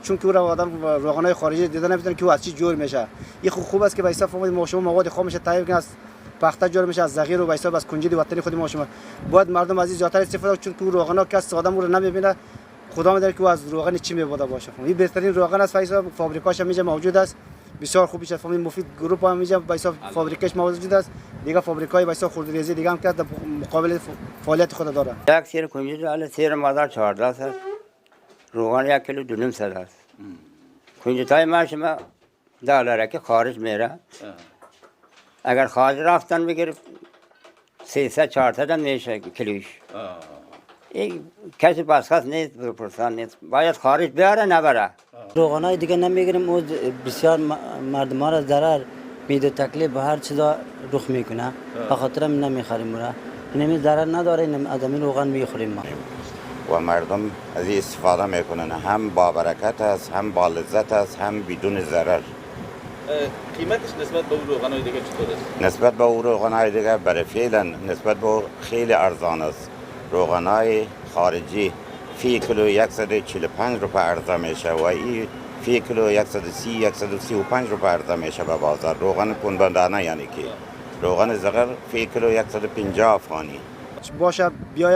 چون که او آدم روغنای خارجی دیده نمیتونه که او از چی جور میشه. این خوب است که به حساب ما شما مواد خام میشه تایید از پخته جور میشه از زغیر و به حساب از کنجد وطنی خود ما شما باید مردم عزیز زیادتر استفاده چون که روغنا کس آدم رو نمیبینه خدا میدونه که او از روغن چی میبوده باشه. این بهترین روغن است فایسا فابریکاش هم موجود است بسیار خوب میشه فامیل مفید گروپ هم میشه به حساب فابریکاش موجود است دیگه فابریکای به حساب خردریزی دیگه هم که در مقابل فعالیت خود داره. یک سیر کنجد حالا سیر مادر 14 است روغن 1 کیلو 2.5 است کنجدهای ما شما دلاره که خارج میره اگر خارج رفتن بگیر 300 400 هم میشه کیلوش این کسی پس خاص نیست بپرسان نیست باید خارج بیاره نبره. روغنای دیگه نمیگیریم او بسیار مردم ها را ضرر میده تکلیف هر چیزا رخ میکنه به خاطر هم نمیخریم را اینمی ضرر نداره این از این روغن میخوریم ما و مردم از این استفاده میکنن هم با برکت است هم با لذت است هم بدون ضرر. قیمتش نسبت به اون روغنای دیگه چطور است؟ نسبت به اون روغنای دیگه برای فعلا نسبت به خیلی ارزان است. روغنای خارجی فی کیلو 145 روپیه عرضه میشه و این فی کیلو 130-135 روپیه عرضه میشه به بازار. روغن پنبه‌دانه یعنی که روغن زغر فی کیلو 150 افغانی باشه بیای